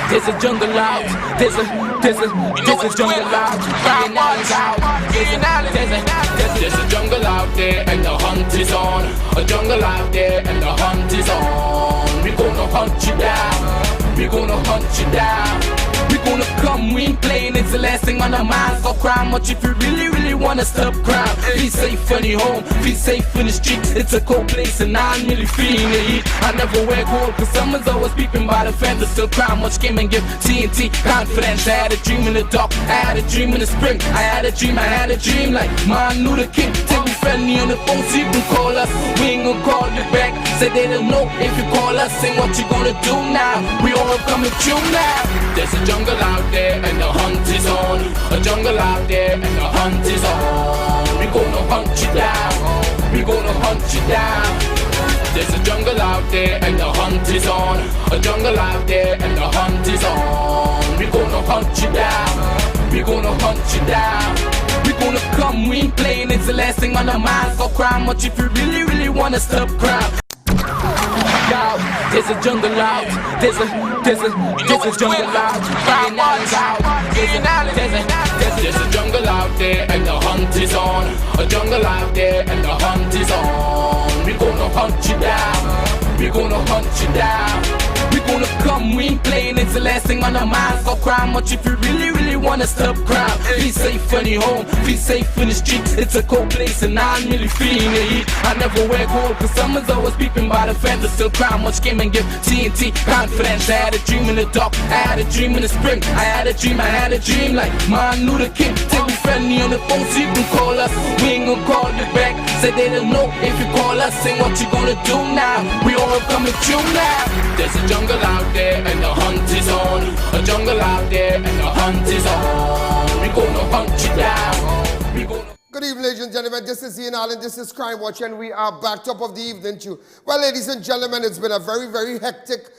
there's a jungle out. There's a jungle out. There's a jungle out there and the hunt is on. A jungle out there and the hunt is on. We gonna hunt you down. We gonna hunt you down. We gonna come, we ain't playing, it's the last thing on our minds. Go crime much if you really wanna stop crime. Be safe in your home, be safe in the streets. It's a cold place and I'm really feeling the heat. I never wear gold cause someone's always peeping by the fence. Still crime much came and give TNT confidence. I had a dream in the dark, I had a dream in the spring. I had a dream like Martin Luther King. Till we friendly on the phone so you can call us. We ain't gonna call you back. Say they don't know if you call us. Say what you gonna do now. We all coming true now. There's a jungle out there and the hunt is on. A jungle out there and the hunt is on. We gonna hunt you down. We gonna hunt you down. There's a jungle out there and the hunt is on. A jungle out there and the hunt is on. We gonna hunt you down. We gonna hunt you down. We gonna come, we ain't playing, it's the last thing on our minds. Go crime much if you really wanna stop crime. There's a jungle out. There's a jungle out. There's a jungle out there and the hunt is on. A jungle out there and the hunt is on. We gonna hunt you down. We gonna hunt you down. We gonna come, we ain't playing, it's the last thing on our minds. Go crime much if you really wanna stop crime. Be safe in your home, be safe in the streets. It's a cold place and I'm really feeling the heat. I never wear gold cause someone's always peeping by the fence. Still crime much came and give TNT confidence. I had a dream in the dark, I had a dream in the spring. I had a dream like Martin Luther King. Till we friendly on the phone so you can call us. We ain't gonna call you back. Say they don't know if you call us. Say what you gonna do now. We all coming true now. There's a jungle out there and the hunt is on. A jungle out there and the hunt is on. We gonna hunt you down. We gonna... Good evening, ladies and gentlemen. This is I.A.N. This is Crime Watch, and we are back top of the evening too. Well, ladies and gentlemen, it's been a very hectic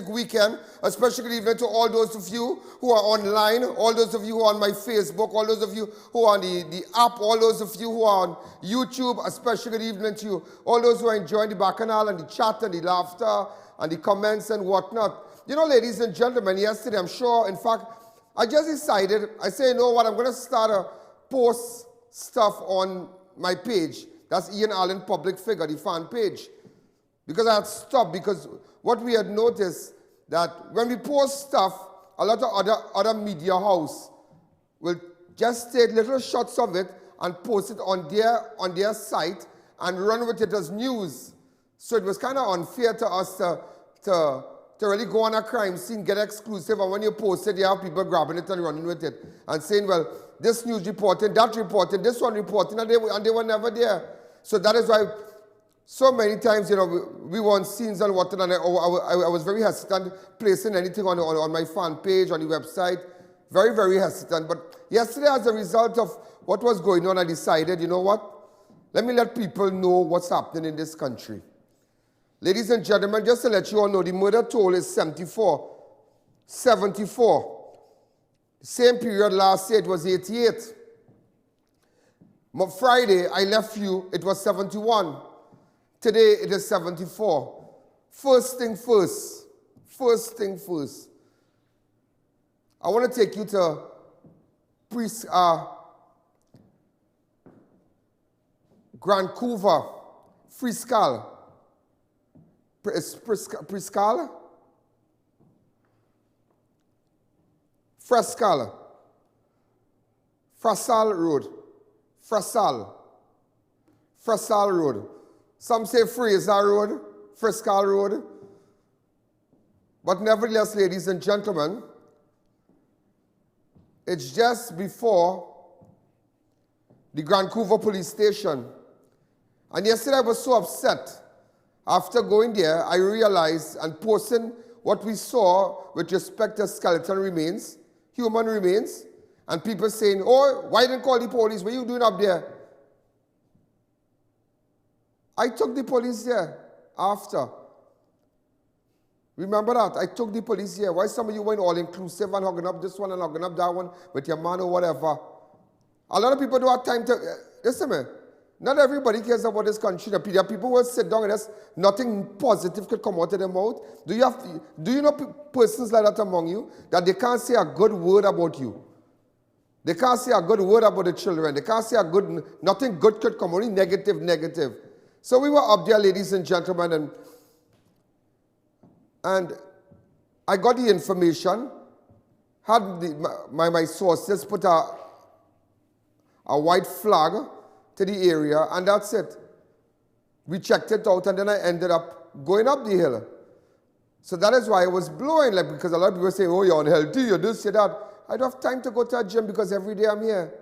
weekend. A special good evening to all those of you who are online, all those of you who are on my Facebook, all those of you who are on the app, all those of you who are on YouTube. A special good evening to you. All those who are enjoying the bacchanal and the chat and the laughter and the comments and whatnot. You know, ladies and gentlemen, yesterday, I'm sure, in fact, I just decided, I say, you know what, I'm going to start a post stuff on my page. That's I.A.N. Public Figure, the fan page. Because I had stopped, because what we had noticed that when we post stuff, a lot of other media house will just take little shots of it and post it on their site and run with it as news. So it was kind of unfair to us to really go on a crime scene, get exclusive, and when you post it, you have people grabbing it and running with it and saying, well, this news reporting, that reporting, this one reporting, and they were never there. So that is why so many times, you know, we were on scenes and whatnot, and I was very hesitant placing anything on my fan page, on the website. Very hesitant. But yesterday, as a result of what was going on, I decided, you know what? Let me let people know what's happening in this country. Ladies and gentlemen, just to let you all know, the murder toll is 74. 74. Same period last year, it was 88. Friday, I left you, it was 71. Today, it is 74. First thing first. I want to take you to Gran Couva, Friscal. Friscal? Friscal. Frasal Road. Frasal Road. Some say Fraser Road, Friscal Road. But nevertheless, ladies and gentlemen, it's just before the Gran Couva police station. And yesterday I was so upset. After going there, I realized and posting what we saw with respect to skeleton remains, human remains, and people saying, oh, why didn't call the police? What are you doing up there? I took the police there after. Remember that? I took the police here. Why some of you went all-inclusive and hugging up this one and hugging up that one with your man or whatever? A lot of people don't have time to... Listen to me. Not everybody cares about this country. There are people who will sit down and just nothing positive could come out of their mouth. Do you know persons like that among you? That they can't say a good word about you. They can't say a good word about the children. They can't say nothing good could come, only negative, negative. So we were up there, ladies and gentlemen, and I got the information, had my sources put a white flag to the area, and that's it. We checked it out, and then I ended up going up the hill. So that is why I was blowing, like, because a lot of people say, oh, you're unhealthy, you're this, you're that. I don't have time to go to a gym because every day I'm here.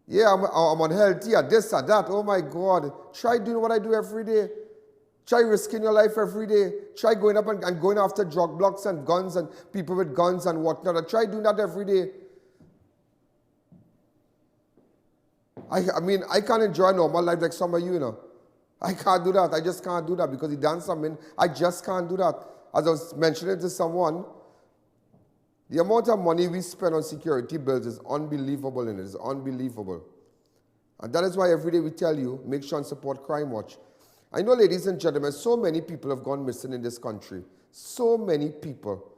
Yeah, I'm unhealthy at this, at that. Oh my God. Try doing what I do every day. Try risking your life every day. Try going up and going after drug blocks and guns and people with guns and whatnot. Try doing that every day. I mean, I can't enjoy a normal life like some of you, you know. I can't do that. I just can't do that because he done something. I just can't do that. As I was mentioning to someone, the amount of money we spend on security bills is unbelievable, and it is unbelievable. And that is why every day we tell you, make sure and support Crime Watch. I know, ladies and gentlemen, so many people have gone missing in this country. So many people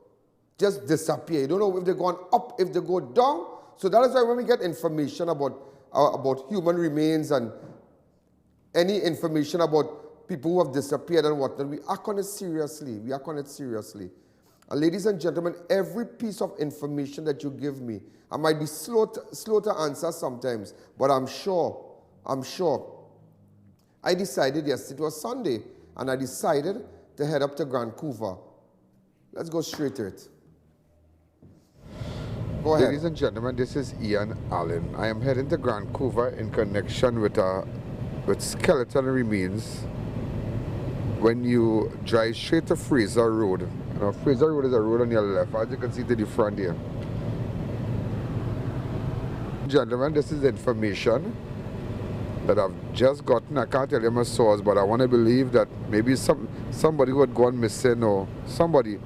just disappear. You don't know if they're going up, if they go down. So that is why when we get information about human remains and any information about people who have disappeared and whatnot, we act on it seriously. We act on it seriously. And ladies and gentlemen, every piece of information that you give me, I might be slow to answer sometimes, but I'm sure. I decided yesterday, it was Sunday, and I decided to head up to Gran Couva. Let's go straight to it. Go ahead. Ladies and gentlemen, this is I.A.N. I am heading to Gran Couva in connection with skeleton remains. When you drive straight to Fraser Road, Fraser Road is a road on your left, as you can see to the front here. Gentlemen, this is information that I've just gotten. I can't tell you my source, but I want to believe that maybe somebody who had gone missing, or somebody,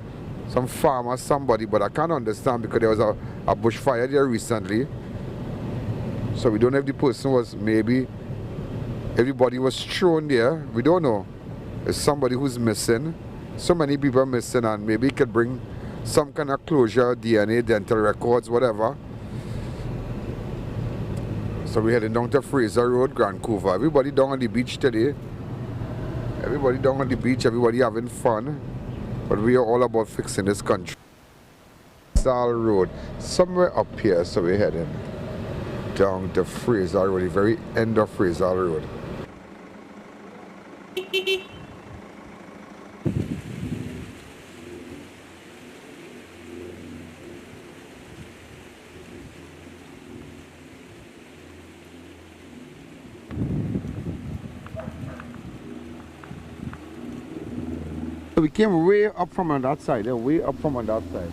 some farmer, somebody, but I can't understand because there was a bushfire there recently. So we don't know if the person was, maybe everybody was thrown there. We don't know. It's somebody who's missing. So many people are missing, and maybe it could bring some kind of closure, DNA, dental records, whatever. So we're heading down to Fraser Road, Gran Couva. Everybody down on the beach today. Everybody down on the beach, everybody having fun. But we are all about fixing this country. Fraser Road, somewhere up here, so we're heading down to Fraser Road, the very end of Fraser Road. We came way up from on that side, way up from on that side.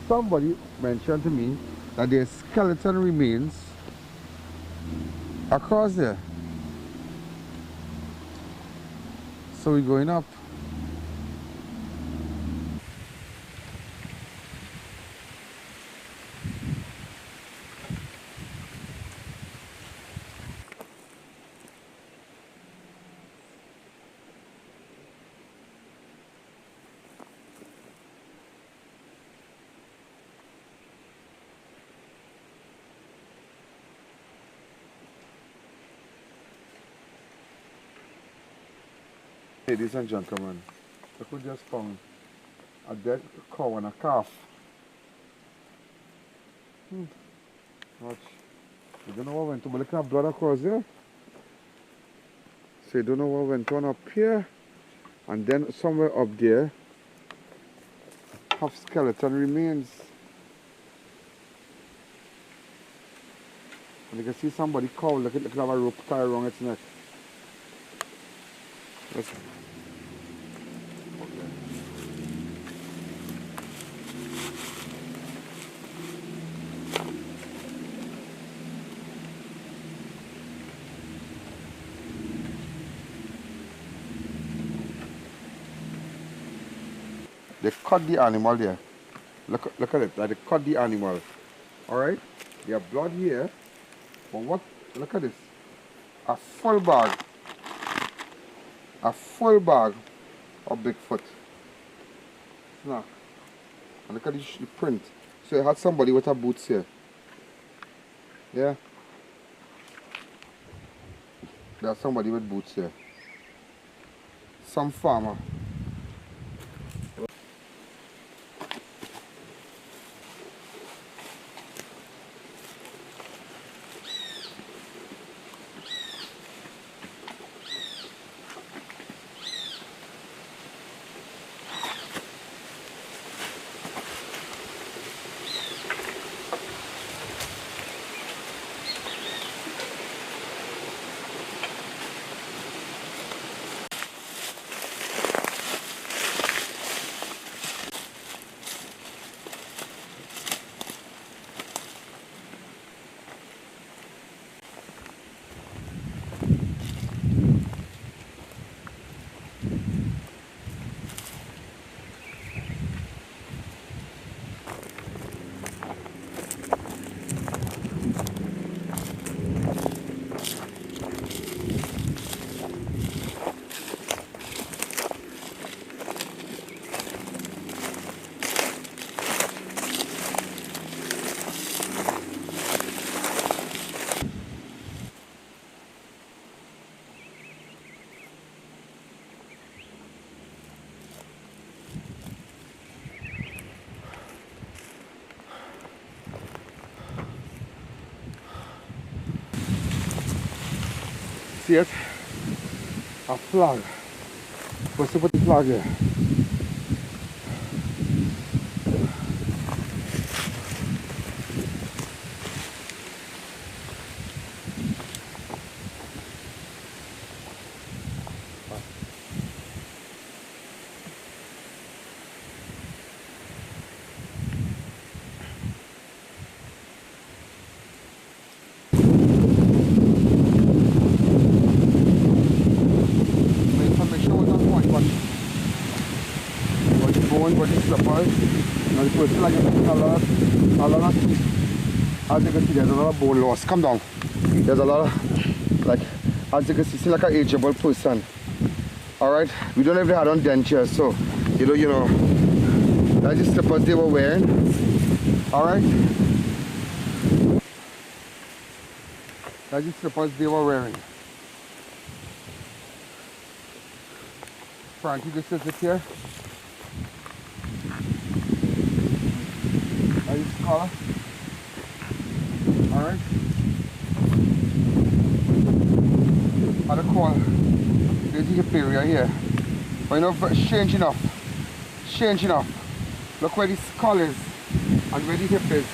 Somebody mentioned to me that there's skeleton remains across there. So we're going up. Ladies and gentlemen, look who just found a dead cow and a calf. Watch. You don't know what went on, but look at blood across there. So you don't know what went on up here. And then somewhere up there, have skeleton remains. And you can see somebody cow, look at have a rope tie around its neck. Let's They cut the animal there. Look at it. They cut the animal. Alright? They have blood here. But what? Look at this. a full bag of Bigfoot. Snack. And look at the print. So you had somebody with a boots here. Yeah. There's somebody with boots here. Some farmer. See it? A flag. What's up with the flag here? But the slippers, now the person like a lot of, as you can see, there's a lot of bone loss. Come down. There's a lot of, like, as you can see, like an ageable person. Alright, we don't even have on dentures, so you know, that's the slippers they were wearing. Alright, that's the slippers they were wearing. Frank, you just sit here. Color. Alright. Other call. There's the hip area here. But you know, strange enough. Look where the skull is and where the hip is.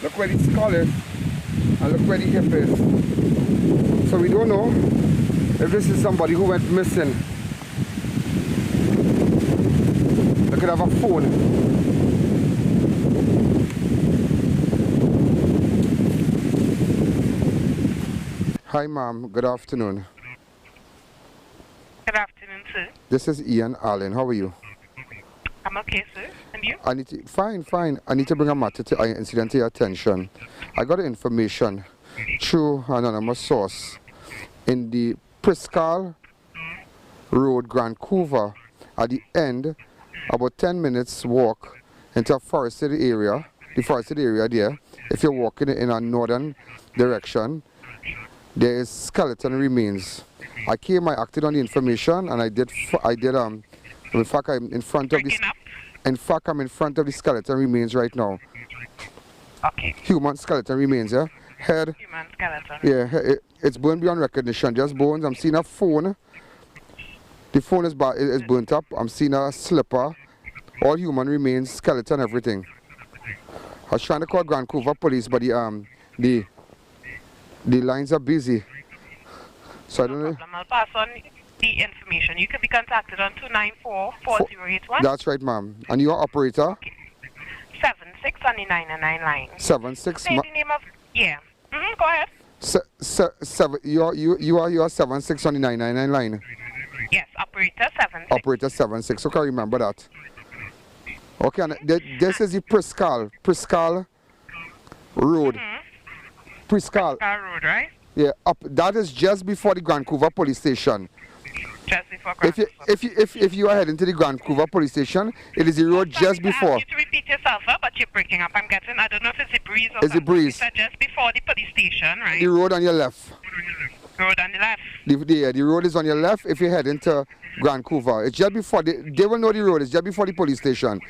Look where the skull is and look where the hip is. So we don't know if this is somebody who went missing. Could have a phone. Hi ma'am, good afternoon. Good afternoon, sir. This is I.A.N. How are you? I'm okay, sir. And you? Fine. I need to bring a matter to incident to your attention. I got information through an anonymous source in the Priscal Road, Gran Couva, at the end. About 10 minutes walk into a forested area, the forested area there. If you're walking in a northern direction, there is skeleton remains. I acted on the information, and in fact I'm in front of this. In fact, I'm in front of the skeleton remains right now. Okay. Human skeleton remains, yeah. Head. Human skeleton. Yeah, it's burned beyond recognition. Just bones. I'm seeing a phone. The phone is burnt up. I'm seeing a slipper. All human remains, skeleton, everything. I was trying to call Gran Couva police, but the lines are busy. So I don't know. I'll pass on the information. You can be contacted on 294-4081. That's right, ma'am. And your operator? Okay. 76 on the 999 line. 76. Say the name of, yeah. Go ahead. You are your 76 on the 999 line. Yes, operator 76. Operator 76. Okay, remember that. Okay, and this is the Priscal Road. Prescal. Road, right? Yeah, up. That is just before the Gran Couva police station. Just before Gran Couva. If you are heading to the Gran Couva police station, it is the road just before. You to repeat yourself, but you're breaking up. I don't know if it's a breeze or It's a breeze. You said just before the police station, right? The road on your left. Road on the left. The road is on your left if you're heading to Gran Couva. It's just before, they will know the road. It's just before the police station.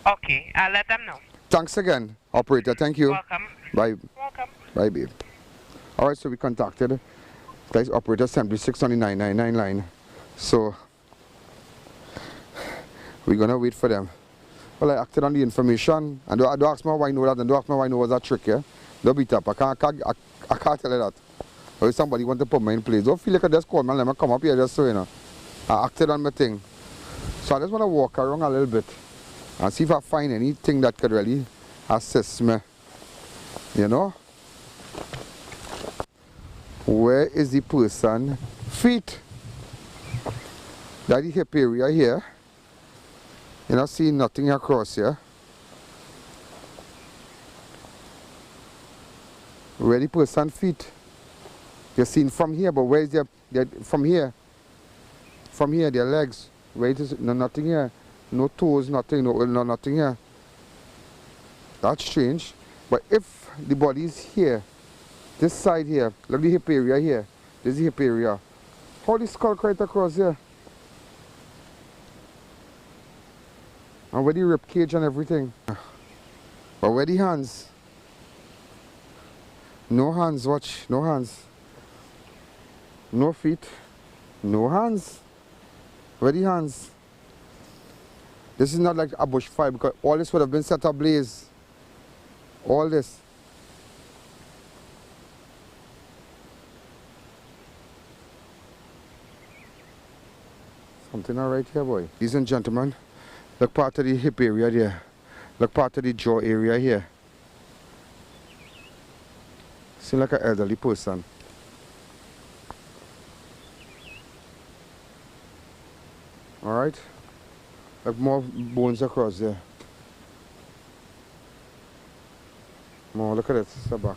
Okay, I'll let them know. Thanks again, operator. Thank you. Welcome. Bye. Welcome. Bye, babe. All right, so we contacted guys, operator 76 on the 999 line. So we're gonna wait for them. Well, I acted on the information, and don't ask me why I know that, and don't ask me why I know was that trick, yeah? Don't beat up. I can't tell you that. Or if somebody want to put me in place, don't feel like I just call me and let me come up here just so you know. I acted on my thing. So I just want to walk around a little bit and see if I find anything that could really assist me. You know? Where is the person? Feet. That the hip area here. You're not seeing nothing across here. Where the person feet? You're seen from here, but where is their from here? From here, their legs. Where it is? No, nothing here. No toes, nothing. No, nothing here. That's strange. But if the body is here, this side here, look at the hip area here. This is the hip area. How the skull right across here? And where the rib cage and everything. But where the hands? No hands, watch, no hands. No feet, no hands. Where the hands? This is not like a bushfire because all this would have been set ablaze. All this. Something all right here, boy. Ladies and gentlemen, look part of the hip area there. Look part of the jaw area here. Seems like an elderly person. Alright, like more bones across there. More, look at it, it's the back.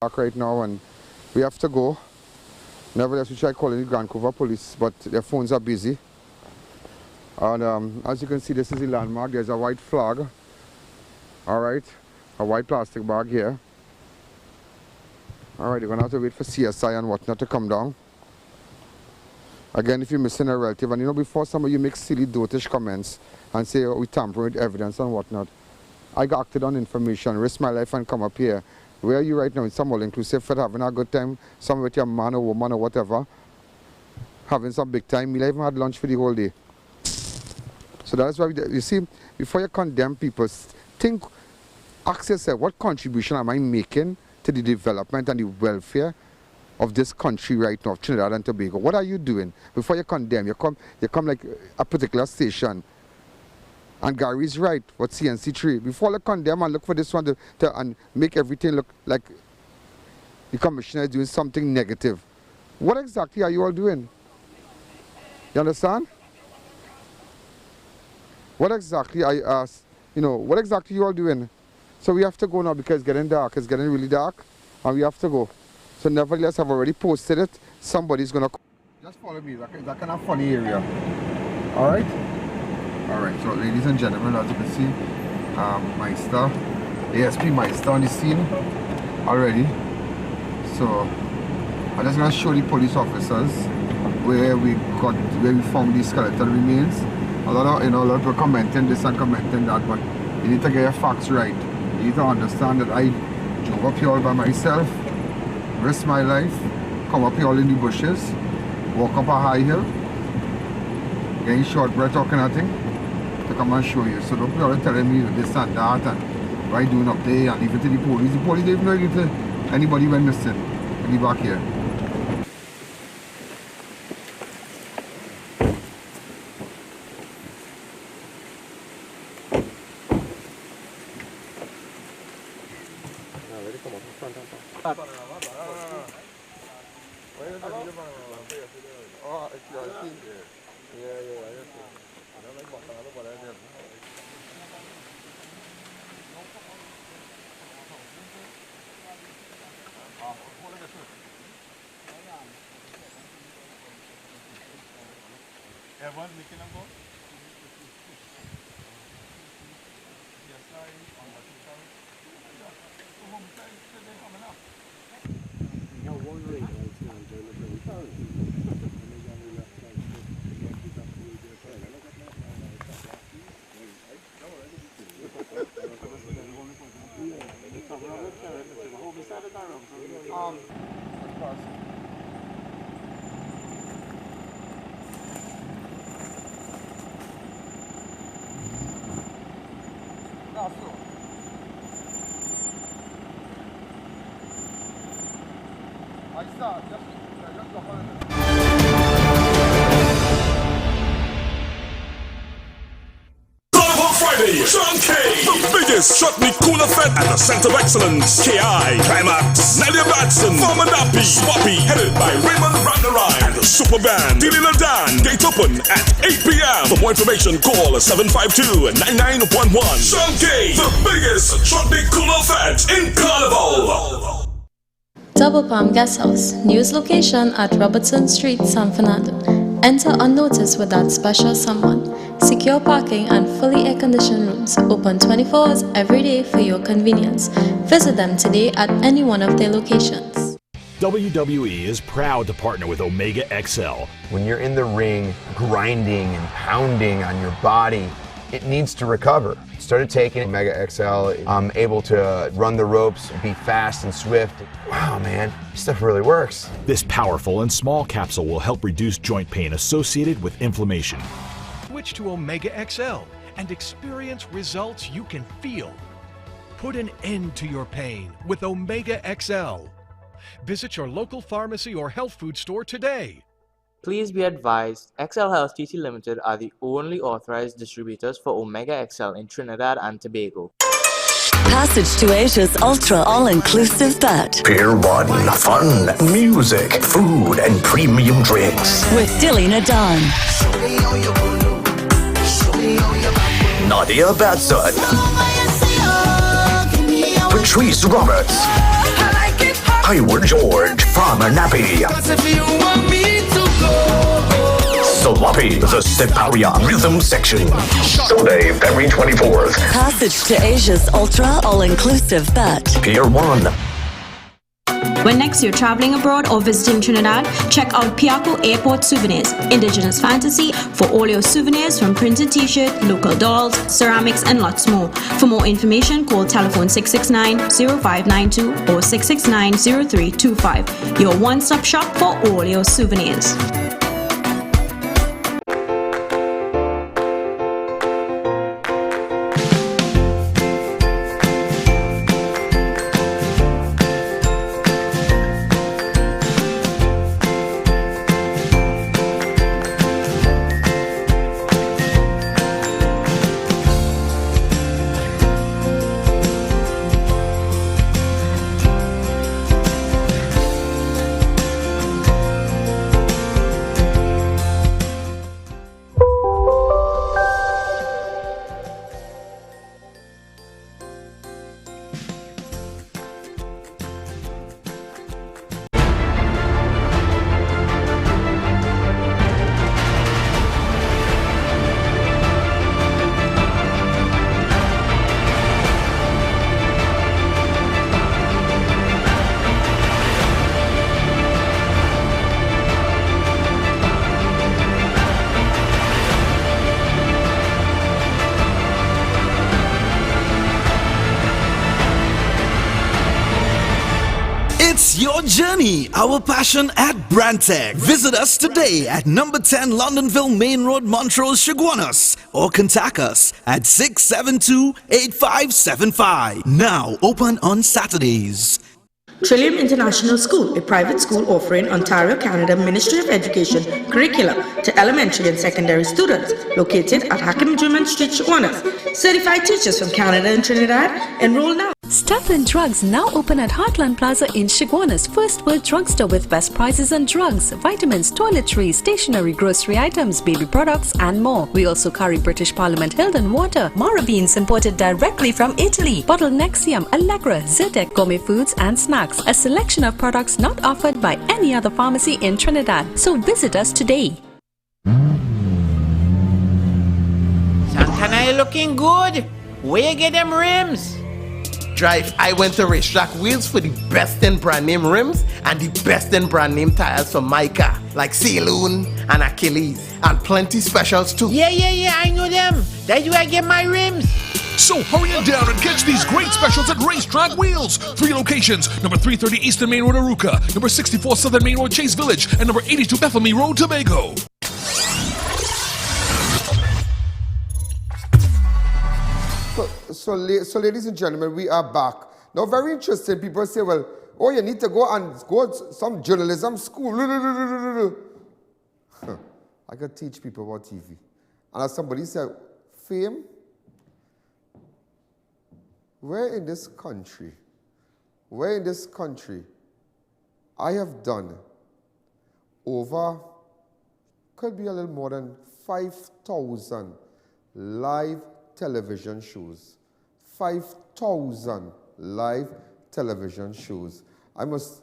Back right now and we have to go. Nevertheless, we try calling the Gran Couva police, but their phones are busy. And as you can see, this is the landmark. There's a white flag. Alright, a white plastic bag here. Alright, you're going to have to wait for CSI and whatnot to come down. Again, if you're missing a relative, and you know, before some of you make silly dotish comments and say, oh, we tamper with evidence and whatnot, I got acted on information, risk my life and come up here. Where are you right now? In some all-inclusive for having a good time, some with your man or woman or whatever, having some big time meal. I even had lunch for the whole day. So that's why, you see, before you condemn people, think, ask yourself, what contribution am I making to the development and the welfare of this country right now, Trinidad and Tobago? What are you doing? Before you condemn, you come like a particular station. And Gary's right, what CNC3. Before you condemn and look for this one and make everything look like the commissioner is doing something negative. What exactly are you all doing? You understand? What exactly what exactly you all doing? So we have to go now because it's getting dark. It's getting really dark and we have to go. So nevertheless, I've already posted it. Somebody's going to... Just follow me. That kind of funny area. Alright? Alright, so ladies and gentlemen, as you can see, Meister, ASP Meister on the scene already. So I'm just going to show the police officers where we found the skeletal remains. A lot of people commenting this and commenting that, but you need to get your facts right. You need to understand that I drove up here all by myself, risk my life, come up here all in the bushes, walk up a high hill, getting short breath talking nothing, to come and show you. So don't be all telling me this and that and what I doing up there and even to the police. The police didn't even know if anybody went missing in the back here. DUNCAN, the biggest chutney cooler fed at the Center of Excellence. KI, Climax, Nadia Batson, Farmer Nappy, Swappy, headed by Raymond Randarai, and the super band, Dilly Ladan. Gate open at 8 p.m. For more information, call 752-9911. DUNCAN, the biggest chutney cooler fed in Carnival. Double Palm Guest House, newest location at Robertson Street, San Fernando. Enter unnoticed with that special someone. Secure parking and fully air-conditioned rooms, open 24 hours every day for your convenience. Visit them today at any one of their locations. WWE is proud to partner with Omega XL. When you're in the ring, grinding and pounding on your body, it needs to recover. Started taking Omega XL. I'm able to run the ropes, be fast and swift. Wow, man, this stuff really works. This powerful and small capsule will help reduce joint pain associated with inflammation. Switch to Omega XL and experience results you can feel. Put an end to your pain with Omega XL. Visit your local pharmacy or health food store today. Please be advised, XL Health TC Limited are the only authorized distributors for Omega XL in Trinidad and Tobago. Passage to Asia's ultra all-inclusive bet. Pier 1, fun, music, food, and premium drinks. With Dilly Nadan. Nadia Batson. Patrice Roberts. Hayward George. Farmer Nappy. Sloppy, the Siparia Rhythm Section. Sunday, February 24th. Passage to Asia's ultra all-inclusive bet. Pier 1. When next you're traveling abroad or visiting Trinidad, check out Piaco Airport Souvenirs, Indigenous Fantasy, for all your souvenirs from printed t-shirt, local dolls, ceramics, and lots more. For more information, call telephone 669-0592 or 669-0325. Your one-stop shop for all your souvenirs. It's your journey, our passion at Brantec. Visit us today at number 10 Londonville Main Road, Montrose, Chaguanas, or contact us at 672-8575. Now open on Saturdays. Trillium International School, a private school offering Ontario, Canada Ministry of Education curricula to elementary and secondary students, located at Hackam Street, Chaguanas. Certified teachers from Canada and Trinidad. Enroll now. Stefan Drugs now open at Heartland Plaza in Chaguanas, first world drugstore with best prices on drugs, vitamins, toiletries, stationery, grocery items, baby products, and more. We also carry British Parliament Hilden water, Mara beans imported directly from Italy, bottled Nexium, Allegra, Zyrtec, gourmet foods and snacks, a selection of products not offered by any other pharmacy in Trinidad. So visit us today. looking good. Where you get them rims? Drive, I went to Racetrack Wheels for the best in brand name rims and the best in brand name tires for my car, like Saloon and Achilles, and plenty specials too. Yeah, I know them. That's where I get my rims. So hurry on down and catch these great specials at Racetrack Wheels. 3 locations: number 330 Eastern Main Road, Aruca; number 64 Southern Main Road, Chase Village; and number 82 Bethany Road, Tobago. So, ladies and gentlemen, we are back. Now, very interesting. People say, well, oh, you need to go to some journalism school. I could teach people about TV. And as somebody said, fame, where in this country, I have done over, could be a little more than 5,000 live television shows. 5,000 live television shows. I must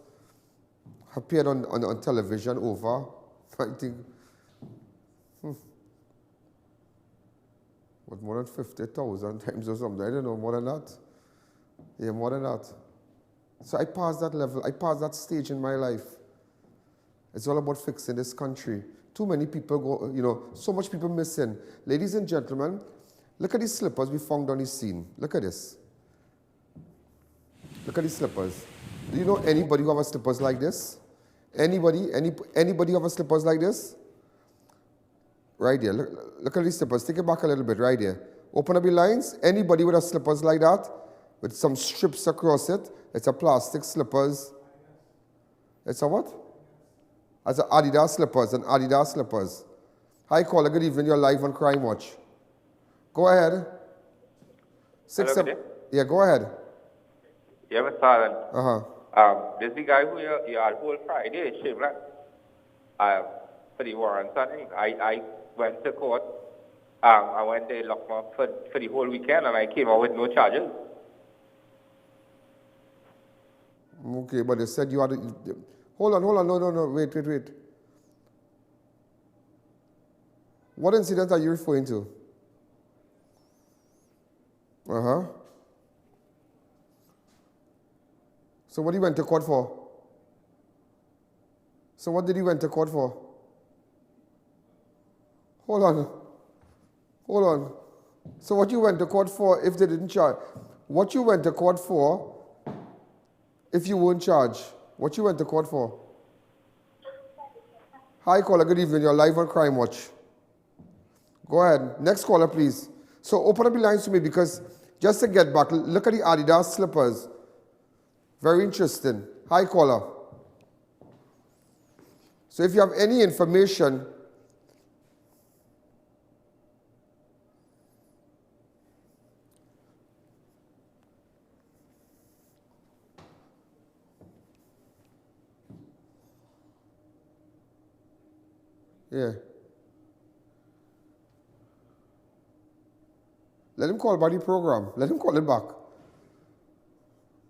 have appeared on television over, I think, what, more than 50,000 times or something. I don't know, more than that. Yeah, more than that. So I passed that level. I passed that stage in my life. It's all about fixing this country. Too many people go, so much people missing. Ladies and gentlemen, look at these slippers we found on the scene. Look at this. Look at these slippers. Do you know anybody who have slippers like this? Anybody who have slippers like this? Right there. Look at these slippers. Take it back a little bit. Right there. Open up your lines. Anybody with slippers like that, with some strips across it? It's a plastic slippers. It's a what? It's an Adidas slippers. An Adidas slippers. Hi, caller. Good evening. You're live on Crime Watch. Go ahead. Yeah, go ahead. Yeah, Mr. Allen. This is the guy who you had whole Friday, shameless. For the warrants on him. I went to court. I went there, locked him up for the whole weekend, and I came out with no charges. Okay, but they said you had... Hold on. No. Wait. What incident are you referring to? So what did you went to court for? So what did you went to court for? Hold on. So what you went to court for if they didn't charge? What you went to court for if you weren't charged? What you went to court for? Hi, caller. Good evening. You're live on Crime Watch. Go ahead. Next caller, please. So open up the lines to me because just to get back, look at the Adidas slippers. Very interesting. Hi, caller. So if you have any information, yeah. Let him call back the program. Let him call it back.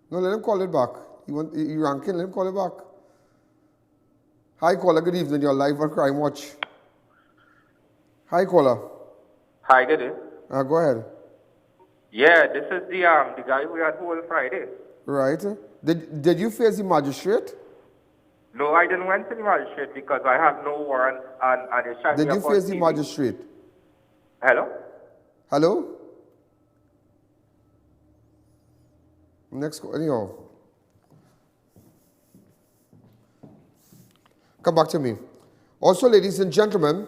No, let him call it back. You ranking, let him call it back. Hi, caller. Good evening. You're live on Crime Watch. Hi, caller. Hi, good evening. Go ahead. Yeah, this is the guy who had whole Friday. Right. Did you face the magistrate? No, I didn't went to the magistrate because I have no warrant and it's trying to Did you face the magistrate? Hello? Next, anyhow. Come back to me. Also, ladies and gentlemen,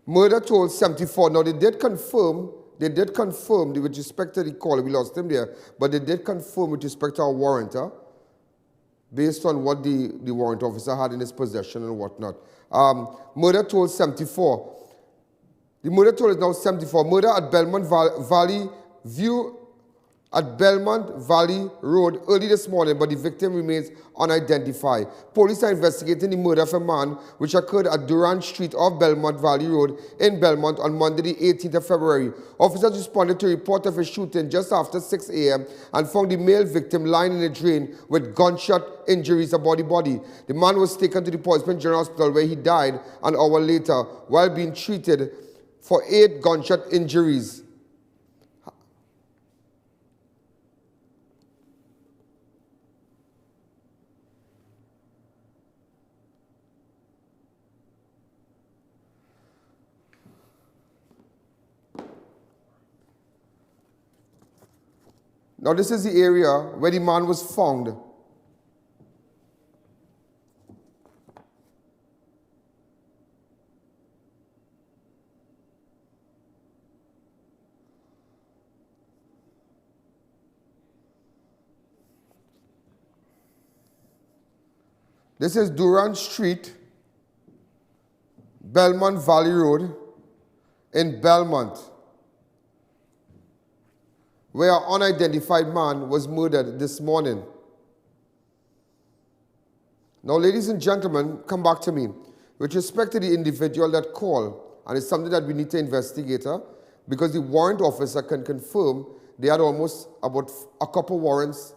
murder told 74. Now, they did confirm with respect to the caller, we lost him there, but they did confirm with respect to our warrant, based on what the warrant officer had in his possession and whatnot. Murder told 74. The murder toll is now 74. Murder at Belmont Valley View at Belmont Valley Road early this morning, but the victim remains unidentified. Police are investigating the murder of a man which occurred at Durant Street off Belmont Valley Road in Belmont on Monday the 18th of February. Officers responded to a report of a shooting just after 6 a.m. and found the male victim lying in a drain with gunshot injuries about the body. The man was taken to the Portsmouth General Hospital where he died an hour later while being treated for 8 gunshot injuries. Now this is the area where the man was found. This is Durant Street, Belmont Valley Road in Belmont, where an unidentified man was murdered this morning. Now, ladies and gentlemen, come back to me. With respect to the individual that called, and it's something that we need to investigate, because the warrant officer can confirm they had almost about a couple warrants,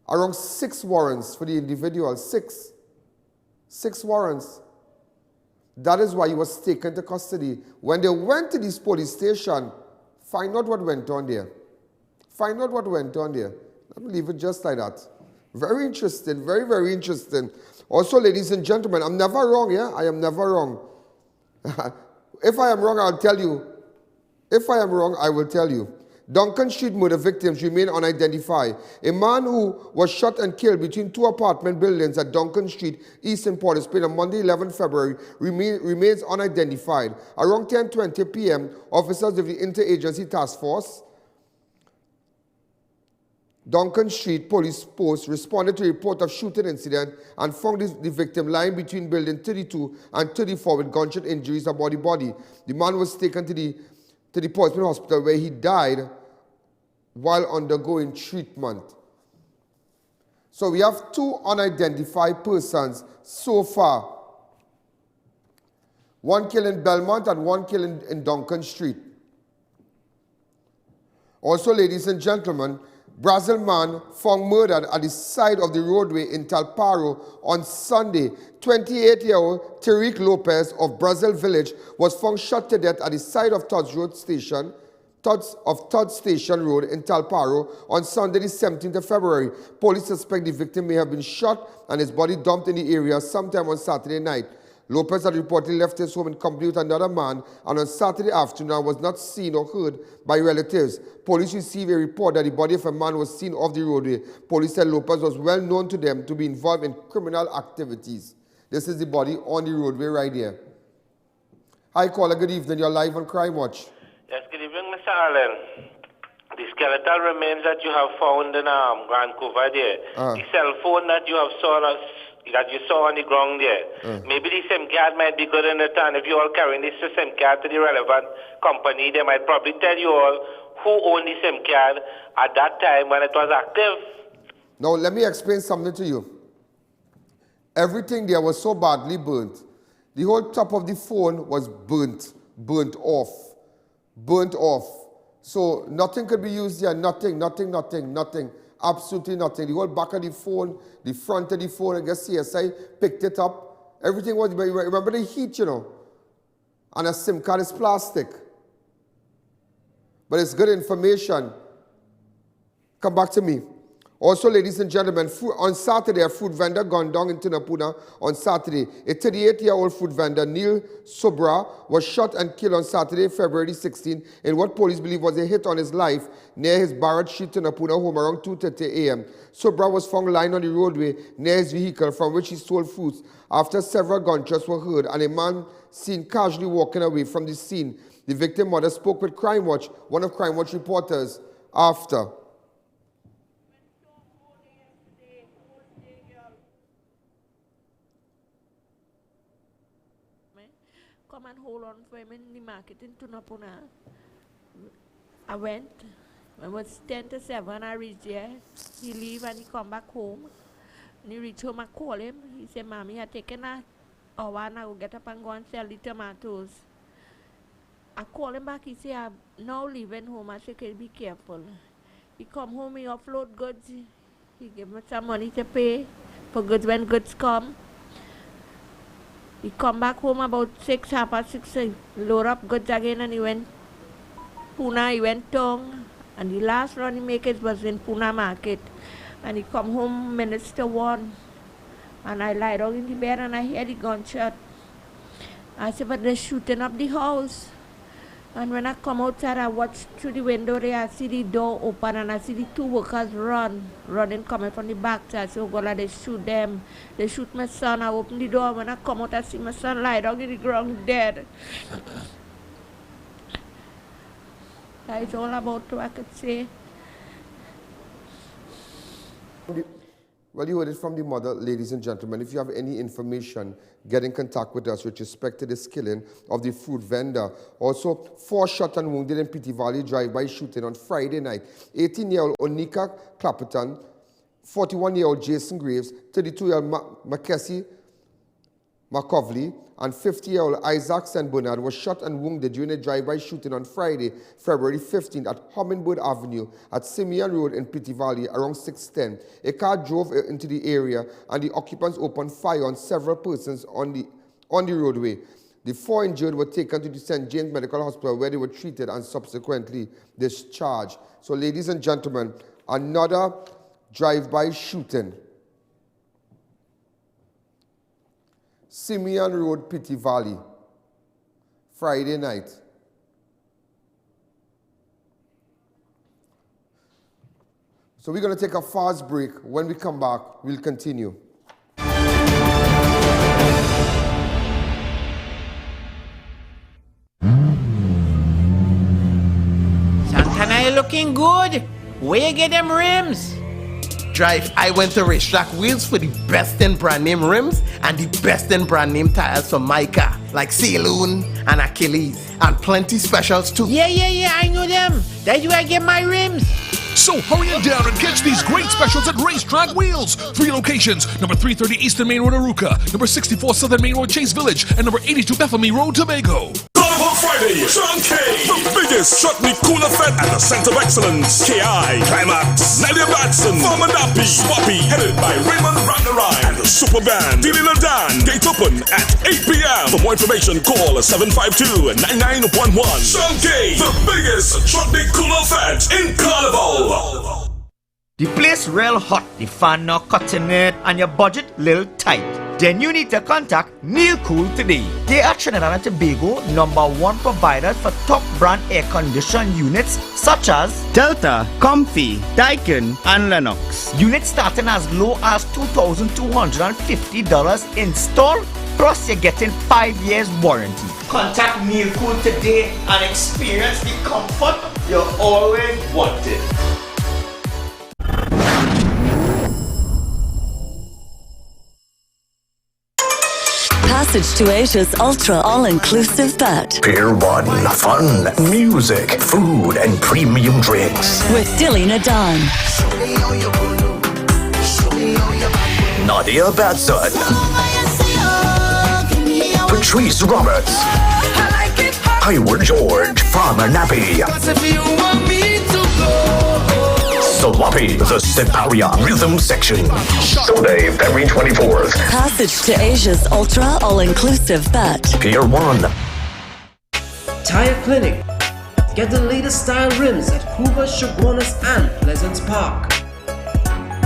around 6 warrants for the individual, 6 warrants. That is why he was taken to custody. When they went to this police station, find out what went on there. Find out what went on there. Let me leave it just like that. Very interesting, very, very interesting. Also, ladies and gentlemen, I'm never wrong, yeah? I am never wrong. If I am wrong, I'll tell you. If I am wrong, I will tell you. Duncan Street murder victims remain unidentified. A man who was shot and killed between 2 apartment buildings at Duncan Street, East in Port of Spain on Monday, 11 February, remains unidentified. Around 10:20 p.m., officers of the Interagency Task Force, Duncan Street Police Post, responded to a report of shooting incident and found the victim lying between building 32 and 34 with gunshot injuries about the body. The man was taken to the Portsmouth Hospital where he died while undergoing treatment. So we have 2 unidentified persons so far. 1 killed in Belmont and 1 killed in Duncan Street. Also, ladies and gentlemen, Brazil man found murdered at the side of the roadway in Talparo on Sunday. 28-year-old Tariq Lopez of Brazil Village was found shot to death at the side of Todd Station Road in Talparo on Sunday, the 17th of February. Police suspect the victim may have been shot and his body dumped in the area sometime on Saturday night. Lopez had reportedly left his home in company with another man and on Saturday afternoon was not seen or heard by relatives. Police received a report that the body of a man was seen off the roadway. Police said Lopez was well known to them to be involved in criminal activities. This is the body on the roadway right here. Hi, caller. Good evening. You're live on Crime Watch. Yes, good evening, Mr. Allen. The skeletal remains that you have found in Gran Couva there, the cell phone that you saw on the ground there, maybe the SIM card might be good in return. If you all carrying this SIM card to the relevant company, they might probably tell you all who owned the SIM card at that time when it was active. Now, let me explain something to you. Everything there was so badly burnt. The whole top of the phone was burnt off. So nothing could be used there, nothing. Absolutely nothing. The whole back of the phone, the front of the phone, I guess CSI picked it up. Everything was, remember the heat, you know? And a SIM card is plastic. But it's good information. Come back to me. Also, ladies and gentlemen, on Saturday, a food vendor gunned down in Tunapuna on Saturday. A 38-year-old food vendor, Neil Sobra, was shot and killed on Saturday, February 16, in what police believe was a hit on his life near his Barrett Street, Tunapuna home around 2:30 a.m. Sobra was found lying on the roadway near his vehicle from which he stole fruits after several gunshots were heard and a man seen casually walking away from the scene. The victim mother spoke with Crime Watch, one of Crime Watch reporters, after. Come and hold on for him in the market in Tunapuna. I went. It was 10 to 7. I reached there. He leave and he come back home. And he reached home, I call him. He said, Mommy, I taken a hour and I will get up and go and sell the tomatoes. I call him back. He said, I'm now leaving home. I said, okay, be careful. He come home, he offload goods. He give me some money to pay for goods when goods come. He come back home about 6, half past 6, load up goods again, and he went Pune, he went Tong, and the last run he make it was in Pune market. And he come home minutes to 1, and I lie down in the bed and I hear the gunshot. I said, but they're shooting up the house. And when I come outside, I watch through the window there, I see the door open and I see the two workers running coming from the back side. So God, they shoot them. They shoot my son. I open the door. When I come out, I see my son lie down in the ground dead. That's all about what I could say. Well, you heard it from the mother, ladies and gentlemen. If you have any information, get in contact with us with respect to this killing of the fruit vendor. Also, 4 shot and wounded in Petty Valley drive-by shooting on Friday night. 18-year-old Onika Clapperton, 41-year-old Jason Graves, 32-year-old Mackenzie McCovley, and 50-year-old Isaac St. Bernard was shot and wounded during a drive-by shooting on Friday, February 15th at Hummingbird Avenue at Simeon Road in Petty Valley around 6:10. A car drove into the area and the occupants opened fire on several persons on the roadway. The 4 injured were taken to the St. James Medical Hospital where they were treated and subsequently discharged. So, ladies and gentlemen, another drive-by shooting. Simeon Road, Petty Valley, Friday night. So we're going to take a fast break. When we come back, we'll continue. Santana, you looking good. Where you get them rims? Drive, I went to Racetrack Wheels for the best in brand name rims and the best in brand name tires for my car, like I.A.N and Achilles, and plenty specials too. Yeah, I know them. That's where I get my rims. So hurry on down and catch these great specials at Racetrack Wheels. 3 locations, number 330 Eastern Main Road, Aruca, number 64 Southern Main Road, Chase Village, and number 82 Bethany Road, Tobago. Carnival Friday, DUNCAN, the biggest chutney cooler fed at the Center of Excellence. KI, Climax, Nadia Batson, Farmadapi, Swappy, headed by Raymond Randarai, and the Super Band, Dilly Ladan. Gate open at 8 p.m. For more information, call 752-9911. DUNCAN, the biggest chutney cooler fed in Carnival. The place real hot, the fan not cutting it, and your budget little tight. Then you need to contact Neil Cool today. They are Trinidad and Tobago #1 providers for top brand air conditioned units such as Delta, Comfy, Daikin, and Lennox. Units starting as low as $2,250 install, plus you're getting 5 years warranty. Contact Neil Cool today and experience the comfort you always wanted. Passage to Asia's ultra all-inclusive bet. Pier 1, fun, music, food, and premium drinks. With Dilly Nadan, Nadia Batson, Patrice Roberts, Hayward George, Farmer Nappy, Sloppy, the Siparia Rhythm Section. Sunday, February 24th. Passage to Asia's ultra all-inclusive bet. Pier 1. Tire Clinic. Get the latest style rims at Couva, Chaguanas, and Pleasance Park.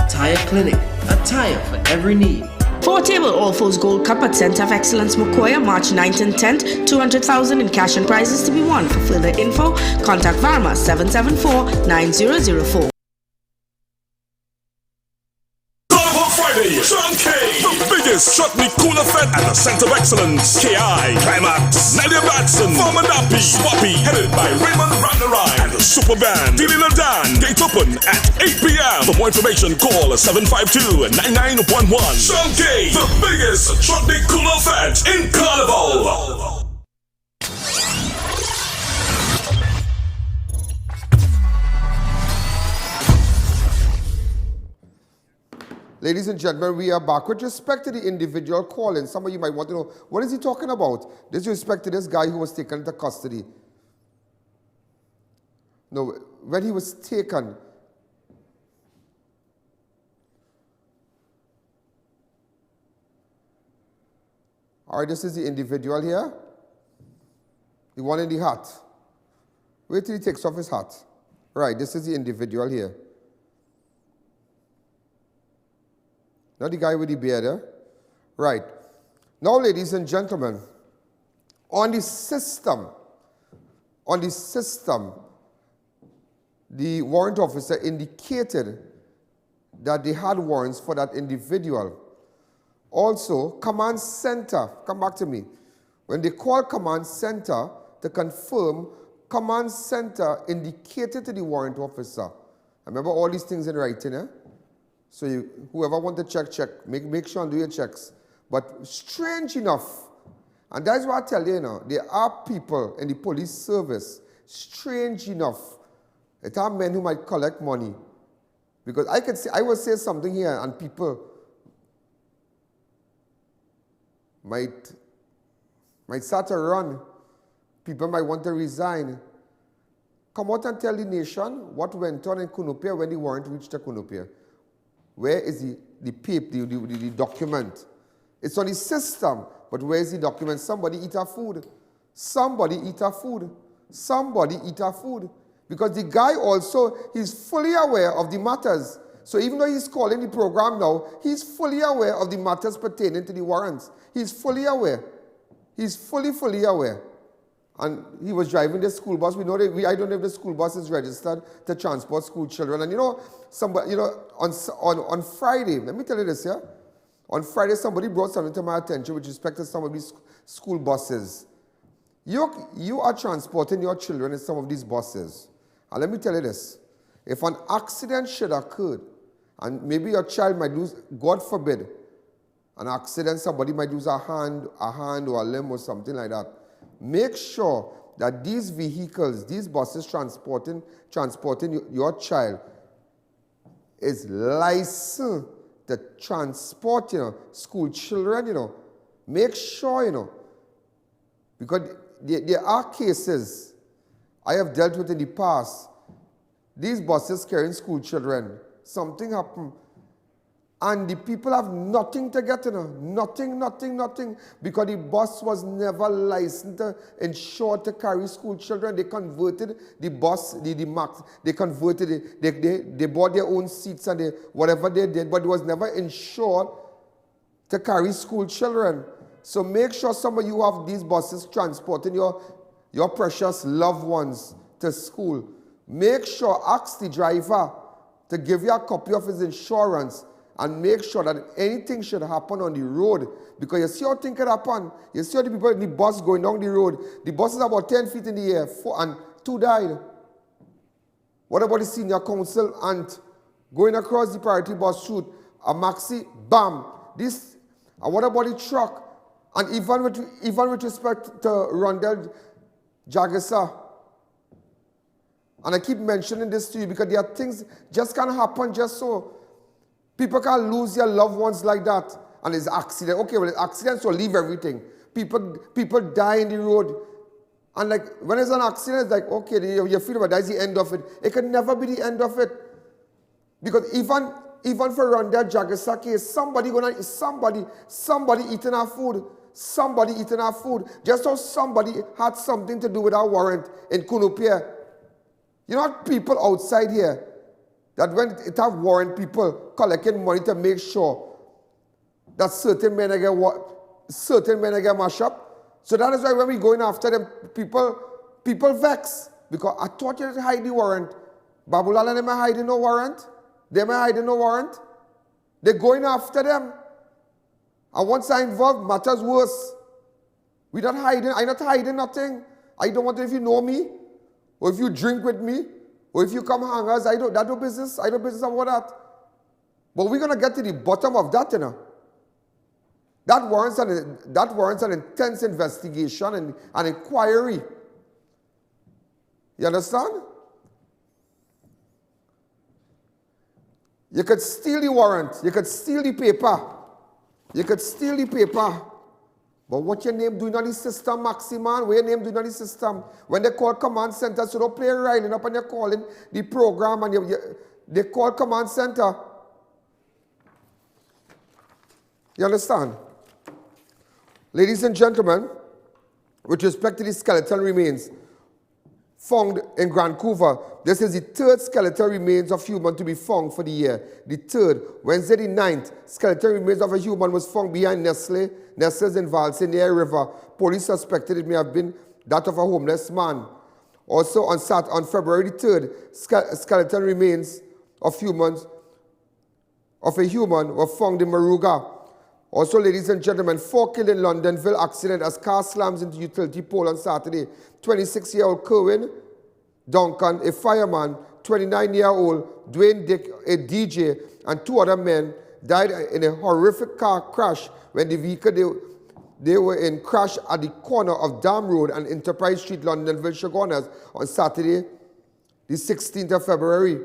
Tire Clinic, a tire for every need. 4-table All Fours Gold Cup at Center of Excellence, Mokoya, March 9th and 10th. 200,000 in cash and prizes to be won. For further info, contact Varma 774-9004. DUNCAN, the biggest chutney cooler fed at the Center of Excellence. KI, Climax, Nadia Batson, Farmadapi, Swappy, headed by Raymond Randarai, and the Super Band, Dilly Ladan. Gate open at 8 p.m. For more information, call 752-9911. DUNCAN, the biggest chutney cooler fed in Carnival. Ladies and gentlemen, we are back. With respect to the individual calling, some of you might want to know, what is he talking about? With respect to this guy who was taken into custody. No, when he was taken, all right, this is the individual here. The one in the hat. Wait till he takes off his hat. Right, this is the individual here. Not the guy with the beard, eh? Right. Now, ladies and gentlemen, on the system, on the system, the warrant officer indicated that they had warrants for that individual. Also, command center, come back to me. When they call command center to confirm, command center indicated to the warrant officer. I remember all these things in writing, eh? So whoever want to check. Make sure and do your checks. But strange enough, and that's what I tell you now, there are people in the police service, strange enough, it are men who might collect money. Because I will say something here and people might start to run. People might want to resign. Come out and tell the nation what went on in Cunupia when the warrant reached the Cunupia. Where is the paper, the document? It's on the system, but where is the document? Somebody eat our food. Somebody eat our food. Somebody eat our food. Because the guy also, he's fully aware of the matters. So even though he's calling the program now, he's fully aware of the matters pertaining to the warrants. He's fully aware. He's fully aware. And he was driving the school bus. We know that I don't know if the school bus is registered to transport school children. And on Friday, let me tell you this, yeah? On Friday, somebody brought something to my attention with respect to some of these school buses. You are transporting your children in some of these buses. And let me tell you this. If an accident should occur, and maybe your child might lose, God forbid, an accident, somebody might lose a hand or a limb or something like that. Make sure that these vehicles, these buses transporting your child is licensed to transport, school children, Make sure, because there are cases I have dealt with in the past. These buses carrying school children, something happened, and the people have nothing to get, nothing, because the bus was never licensed to ensure to carry school children. They converted the bus, the max, they converted it, they bought their own seats and whatever they did, but it was never insured to carry school children. So make sure some of you have these buses transporting your precious loved ones to school. Make sure, ask the driver to give you a copy of his insurance and make sure that if anything should happen on the road, because you see how things can happen. You see how the people in the bus going down the road. The bus is about 10 feet in the air, and 2 died. What about the senior council aunt going across the priority bus route, a maxi, bam. And what about the truck? And even with respect to Rondell Jagasa, and I keep mentioning this to you because there are things just can't happen just so. People can lose their loved ones like that. And it's accident. Okay, well, it's accident, so leave everything. People die in the road. And when it's an accident, it's like, okay, you feel about that's the end of it. It can never be the end of it. Because even for Rondell Jagasa case, somebody eating our food. Somebody eating our food. Just how somebody had something to do with our warrant in Cunupia. You know what people outside here, that when it have warrant people collecting money to make sure that certain men get mashed up. So that is why when we going after them, people vex. Because I thought you had to hide the warrant. Babulala, they may hiding no warrant. They're going after them. And once I'm involved, matters worse. I'm not hiding nothing. I don't want to if you know me, or if you drink with me, or if you come hangers, that do business. I do business about that. But we're gonna get to the bottom of that, That warrants an intense investigation and an inquiry. You understand? You could steal the warrant. You could steal the paper. But what your name doing on the system, Maximan? What your name doing on the system? When they call command center, so don't play riling up and you're calling the program and they call command center. You understand? Ladies and gentlemen, with respect to the skeletal remains found in Gran Couva, this is the third skeletal remains of human to be found for the year. The third, Wednesday the 9th, skeletal remains of a human was found behind Nestle's in Valse near a river. Police suspected it may have been that of a homeless man. Also on February 3rd, skeleton remains of a human were found in Maruga. Also, ladies and gentlemen, 4 killed in Londonville accident as car slams into utility pole on Saturday. 26-year-old Kerwin Duncan, a fireman, 29-year-old Dwayne Dick, a DJ, and 2 other men died in a horrific car crash when the vehicle they were in crashed at the corner of Dam Road and Enterprise Street, Londonville, Chaguanas on Saturday, the 16th of February.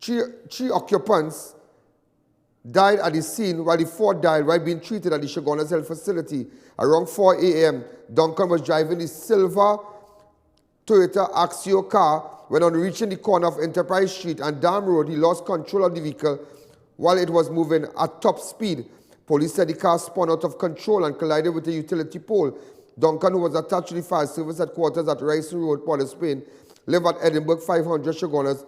Three occupants died at the scene while the 4th died while being treated at the Chaguanas Health Facility. Around 4 a.m., Duncan was driving the silver Toyota Axio car when on reaching the corner of Enterprise Street and Dam Road, he lost control of the vehicle while it was moving at top speed. Police said the car spun out of control and collided with a utility pole. Duncan, who was attached to the fire service headquarters at Rising Road, Port of Spain, lived at Edinburgh 500 Chaguanas,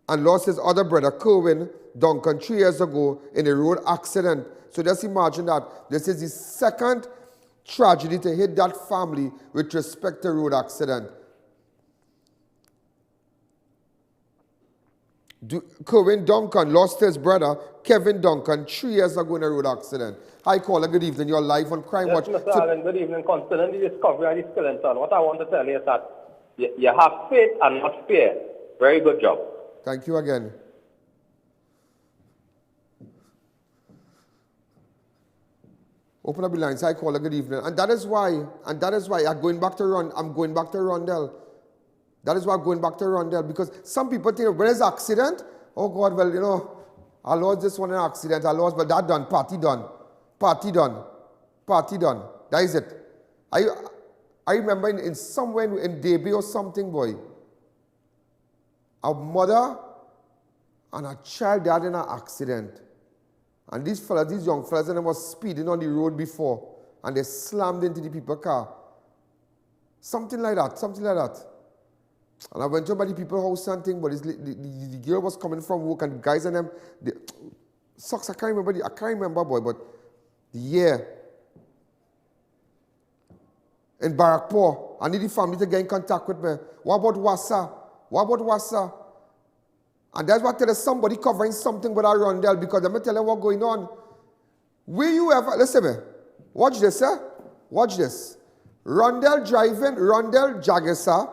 and lost his other brother, Kerwin Duncan, 3 years ago in a road accident. So just imagine that. This is the second tragedy to hit that family with respect to road accident. Kerwin Duncan lost his brother, Kevin Duncan, 3 years ago in a road accident. Hi, caller, good evening. You're live on Crime Watch. Yes, Mr. Allen, good evening. Concerning the discovery of the skeleton, what I want to tell you is that you have faith and not fear. Very good job. Thank you again. Open up the lines. Hi, caller, good evening. And that is why I'm going back to Rondell. That is why I'm going back to Rondell, because some people think when there's an accident, oh God, well, you know, I lost this one in an accident, I lost, but that done, party done. That is it. I remember in somewhere in Debe or something, boy, a mother and a child died in an accident. And these young fellas, and they was speeding on the road before, and they slammed into the people's car. Something like that. And I went to the people's house and thing, but the girl was coming from work, and the guys and them, sucks, I can't remember, boy, but the year. In Barakpur, I need the family to get in contact with me. What about Wassa? And that's what I tell you, somebody covering something with our Rondell, because let me tell you what's going on. Will you ever, listen to me, watch this, eh? Watch this. Rondell Jagesa,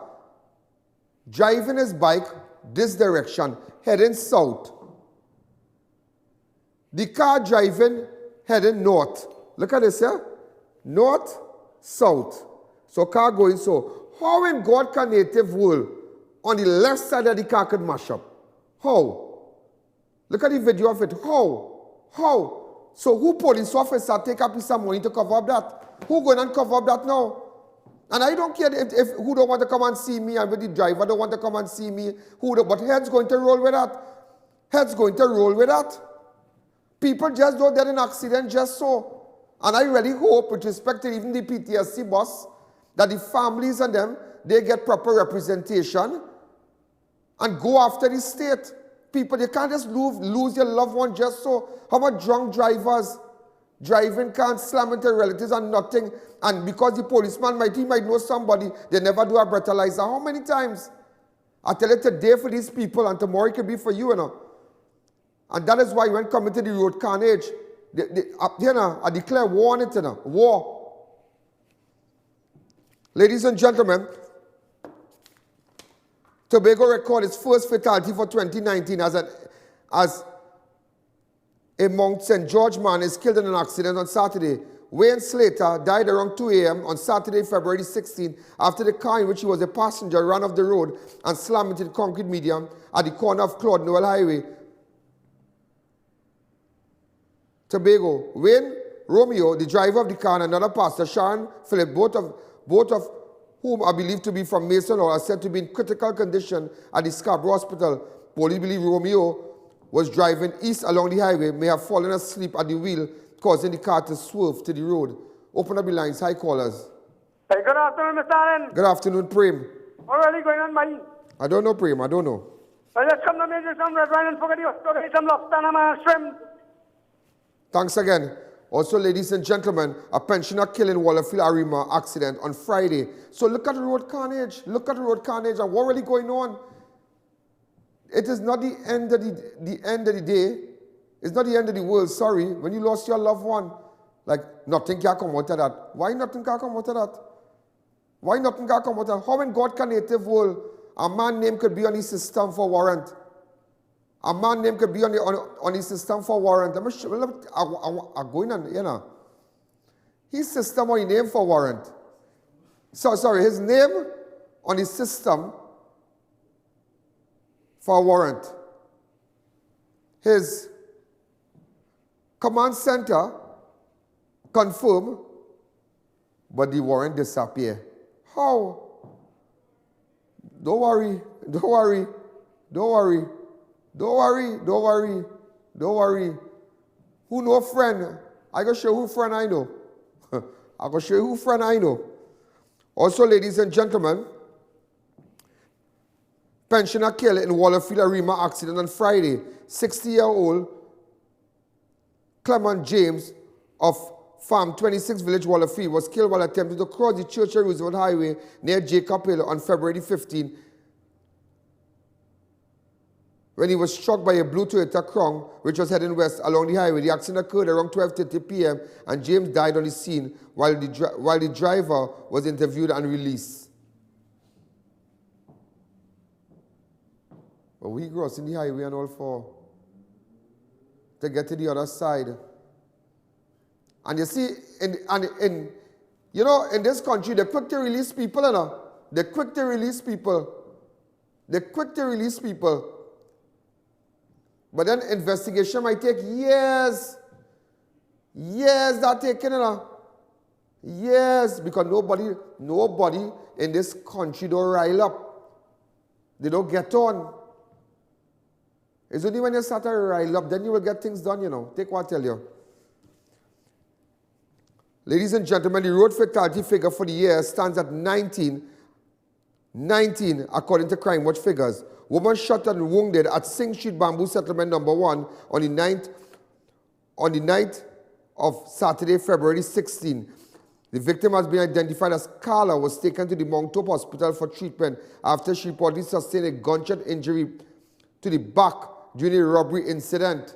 driving his bike this direction, heading south. The car driving, heading north. Look at this, eh? North, south. So car going so. How in God can native world on the left side of the car could mash up? How? Look at the video of it. How? So who police officer take a piece of money to cover up that? Who going and cover up that now? And I don't care if who don't want to come and see me, and with the driver don't want to come and see me, but heads going to roll with that. People just don't get in an accident just so. And I really hope, with respect to even the PTSD boss, that the families and them, they get proper representation and go after the state. People, you can't just lose your loved one just so. How about drunk drivers? Driving can't slam into relatives and nothing. And because the policeman might know somebody, they never do a breathalyzer. How many times? I tell you today for these people, and tomorrow it could be for you, you know. And that is why when coming to the road carnage, I declare war on it, you know. War. Ladies and gentlemen, Tobago recorded its first fatality for 2019 as a Mount St. George man is killed in an accident on Saturday. Wayne Slater died around 2 a.m. on Saturday, February 16, after the car in which he was a passenger ran off the road and slammed into the concrete median at the corner of Claude Noel Highway. Tobago. Wayne Romeo, the driver of the car, and another pastor, Sharon Phillip, both of whom are believed to be from Mason or are said to be in critical condition at the Scarborough Hospital. Police believe Romeo was driving east along the highway, may have fallen asleep at the wheel, causing the car to swerve to the road. Open up the lines. Hi, callers. Hey, good afternoon, Mr. Allen. Good afternoon, Prem. What are you going on, buddy? I don't know, Prem. I don't know. I just come to me, some red wine and forget you. Some lobster and shrimp. Thanks again. Also, ladies and gentlemen, a pensioner killed in Wallafield Arima accident on Friday. So look at the road carnage. Look at the road carnage and what really going on. It is not the end of the end of the day. It's not the end of the world, sorry. When you lost your loved one, like nothing can come out of that. Why nothing can come out of that? Why nothing can come out of that? How in God can native world, a man name could be on his system for warrant? A man name could be on his system for warrant. I'm going on, you know. His system or his name for warrant. So, sorry, his name on his system for warrant. His command center confirm, but the warrant disappear. How? Don't worry, don't worry, don't worry. Don't worry, don't worry, don't worry. Who know friend? I go show you who friend I know. I go show you who friend I know. Also, ladies and gentlemen, pensioner killed in Wallafield Arima accident on Friday. 60-year-old Clement James of Farm 26 Village Wallafield was killed while attempting to cross the Churchill Roosevelt Highway near Jacob Hill on February 15. When he was struck by a blue Toyota Crown, which was heading west along the highway. The accident occurred around 12:30 p.m. and James died on the scene while the driver was interviewed and released. But we crossing the highway and all for to get to the other side. And you see, in this country, they're quick to release people, you know. They're quick to release people. They're quick to release people. But then investigation might take years. Years that taking, you know. Years, because nobody in this country don't rile up. They don't get on. It's only when you start to rile up, then you will get things done, you know. Take what I tell you. Ladies and gentlemen, the road fatality figure for the year stands at 19 according to Crime Watch figures. Woman shot and wounded at Sing Street Bamboo Settlement number 1 on the night of Saturday, February 16. The victim has been identified as Carla, was taken to the Mount Hope Hospital for treatment after she reportedly sustained a gunshot injury to the back during a robbery incident.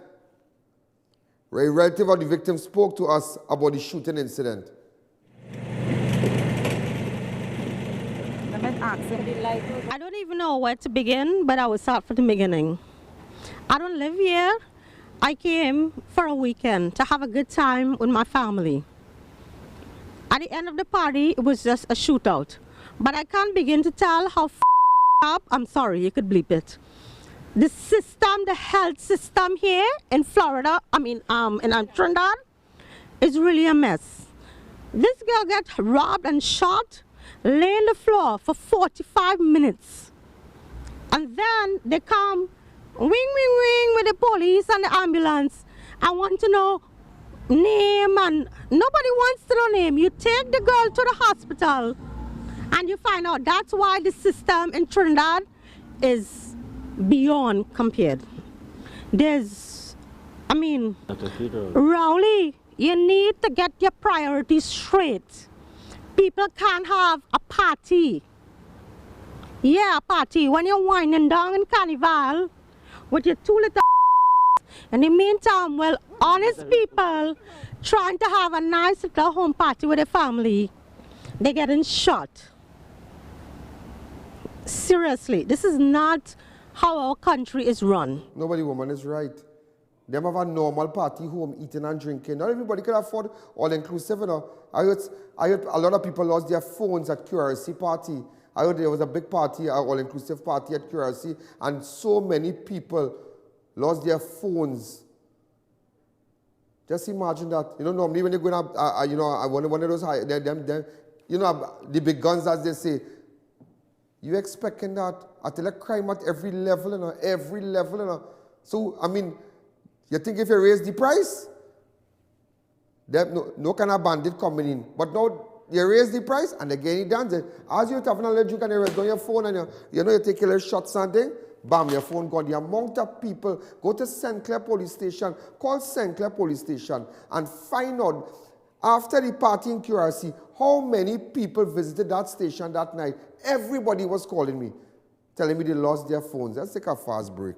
A relative of the victim spoke to us about the shooting incident. I don't even know where to begin, but I will start from the beginning. I don't live here. I came for a weekend to have a good time with my family. At the end of the party, it was just a shootout. But I can't begin to tell how up, I'm sorry, you could bleep it. The system, the health system here in Florida, in Trinidad, is really a mess. This girl got robbed and shot, lay on the floor for 45 minutes. And then they come, ring, ring, ring with the police and the ambulance. I want to know name, and nobody wants to know name. You take the girl to the hospital and you find out that's why the system in Trinidad is beyond compared. Rowley, you need to get your priorities straight. People can't have a party. Yeah, a party. When you're winding down in Carnival with your 2 little in the meantime, well, honest people trying to have a nice little home party with their family, they're getting shot. Seriously, this is not how our country is run. Nobody, woman, is right. Them have a normal party home, eating and drinking. Not everybody can afford all-inclusive, you know. I heard a lot of people lost their phones at QRC party. I heard there was a big party, an all-inclusive party at QRC, and so many people lost their phones. Just imagine that. You know, normally when you're going up, one of those high, the big guns, as they say, you expecting that until a crime at every level, you know, every level, you know. So, you think if you raise the price, there no kind of bandit coming in. But now you raise the price and again it done. As you're having a legend, you can raise down your phone and you take a little shots and thing, bam, your phone gone. The amount of people, go to St. Clair Police Station, call St. Clair Police Station and find out, after the party in QRC, how many people visited that station that night. Everybody was calling me, telling me they lost their phones. Let's take a fast break.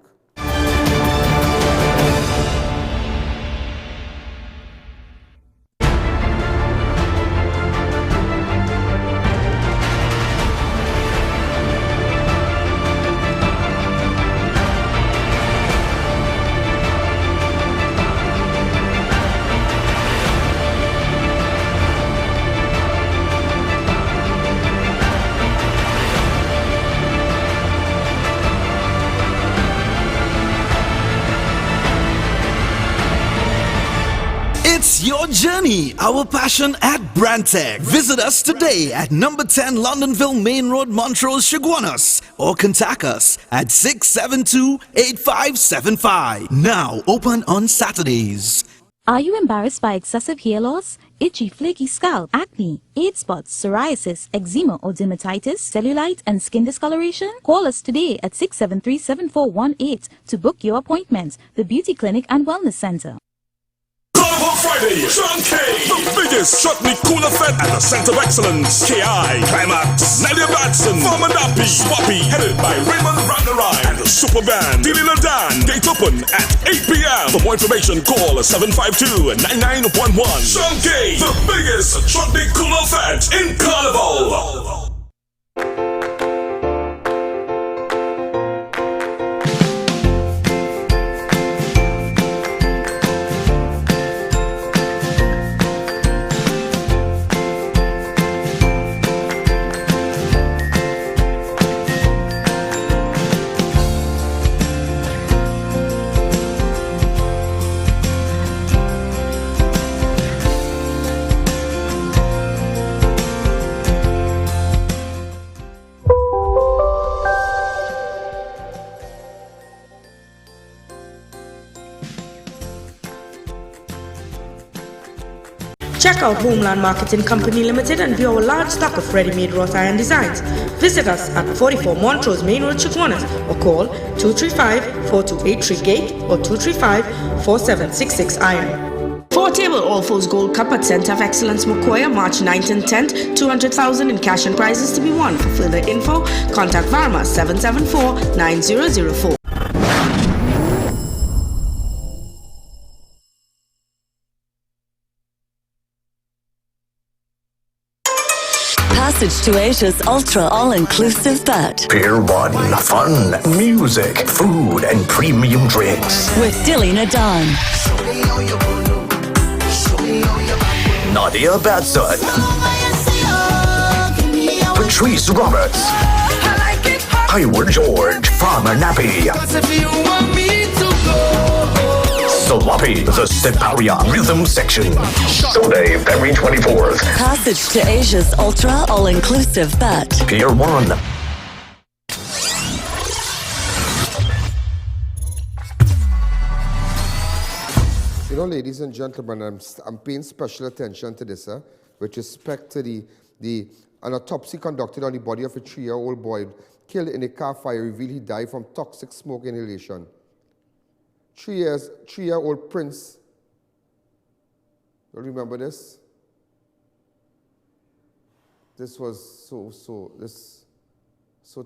It's your journey, our passion at Brantec. Visit us today at number 10 Londonville Main Road, Montrose, Chaguanas, or contact us at 672-8575. Now open on Saturdays. Are you embarrassed by excessive hair loss, itchy, flaky scalp, acne, age spots, psoriasis, eczema or dermatitis, cellulite and skin discoloration? Call us today at 673-7418 to book your appointment. The Beauty Clinic and Wellness Center. Carnival Friday, DUNCAN, the biggest chutney cooler fed at the Center of Excellence. K.I., Climax, Nadia Batson, Fatalities, Swappy, headed by Raymond Rangarai, and the super band, DURANT. Gate open at 8 p.m. For more information, call 752-9911. DUNCAN, the biggest chutney cooler fed in Carnival. Check out Homeland Marketing Company Limited and view our large stock of ready-made wrought iron designs. Visit us at 44 Montrose Main Road, Chaguanas, or call 235-4283 Gate or 235-4766 Iron. 4 table All Fours Gold Cup at Center of Excellence, Mokoya, March 9th and 10th. 200,000 in cash and prizes to be won. For further info, contact Varma 774-9004. Passage to Asia's ultra all-inclusive bet. Pier 1, fun, music, food, and premium drinks. With Dilly Nadan. Nadia Batson. Patrice Roberts. Hayward George. Farmer Nappy. Sloppy, the Siparia Rhythm Section. Sunday, February 24th. Passage to Asia's ultra all-inclusive bet. Pier 1. You know, ladies and gentlemen, I'm paying special attention to this, with respect to an autopsy conducted on the body of a 3-year-old boy killed in a car fire revealed he died from toxic smoke inhalation. 3-year-old Prince. You remember this? This was so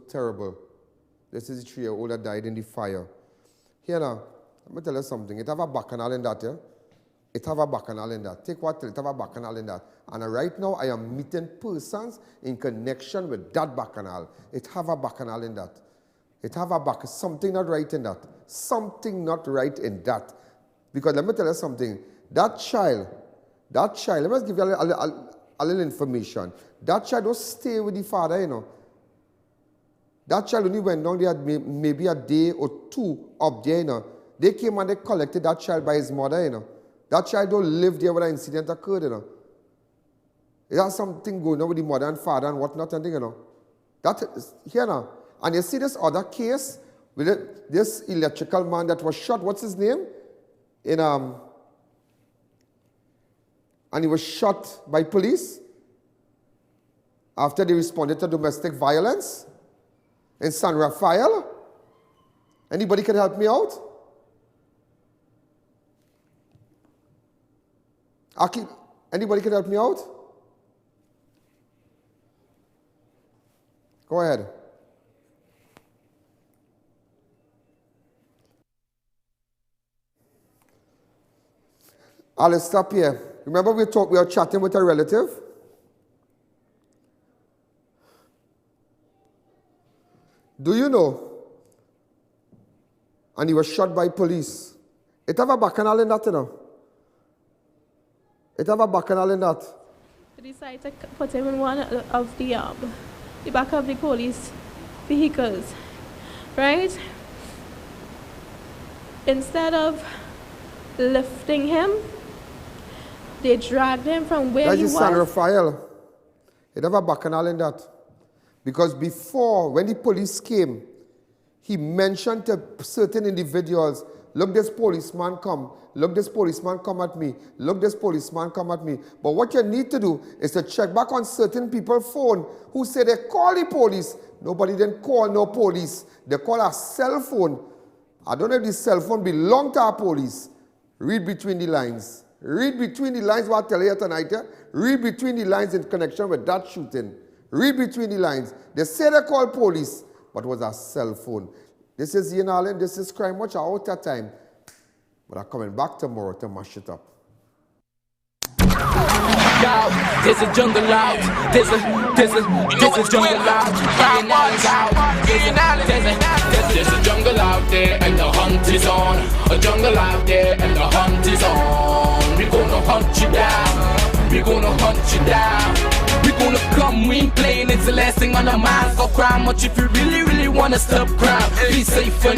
terrible. This is a 3-year-old that died in the fire. Here now, let me tell you something. It have a bacchanal in that, yeah? It have a bacchanal in that. Take what? It have a bacchanal in that. And right now, I am meeting persons in connection with that bacchanal. It have a bacchanal in that. It have something not right in that. Something not right in that. Because let me tell you something. That child, let me give you a little information. That child don't stay with the father, you know. That child only went down there maybe a day or two up there, you know. They came and they collected that child by his mother, you know. That child don't live there when an incident occurred, you know. There's something going on with the mother and father and whatnot and thing, you know. That is, here now. And you see this other case with this electrical man that was shot. What's his name? And he was shot by police after they responded to domestic violence in San Rafael. Anybody can help me out? Anybody can help me out? Go ahead. Let's stop here. Remember we were chatting with a relative? Do you know? And he was shot by police. It have a bacchanal in that, you know. It have a bacchanal in that. They decided to put him in one of the back of the police vehicles, right? Instead of lifting him, they dragged him from where he was. That's Rafael. It have a bacchanal in that. Because before, when the police came, he mentioned to certain individuals, look, this policeman come. Look, this policeman come at me. Look, this policeman come at me. But what you need to do is to check back on certain people's phone who say they call the police. Nobody didn't call no police. They call a cell phone. I don't know if this cell phone belong to our police. Read between the lines. Read between the lines what I tell you tonight. Read between the lines in connection with that shooting. Read between the lines. They say they call police, but it was a cell phone. This is Ian Allen. This is Crime Watch. I'm out of time. But I'm coming back tomorrow to mash it up. There's a jungle out. There's a jungle out. There's a jungle out there and the hunt is on. A jungle out there and the hunt is on. We're gonna hunt you down. We're gonna hunt you down. We're gonna come, we ain't playing, it's the last thing on our minds. Go crime much if you really wanna stop crime. Be safe for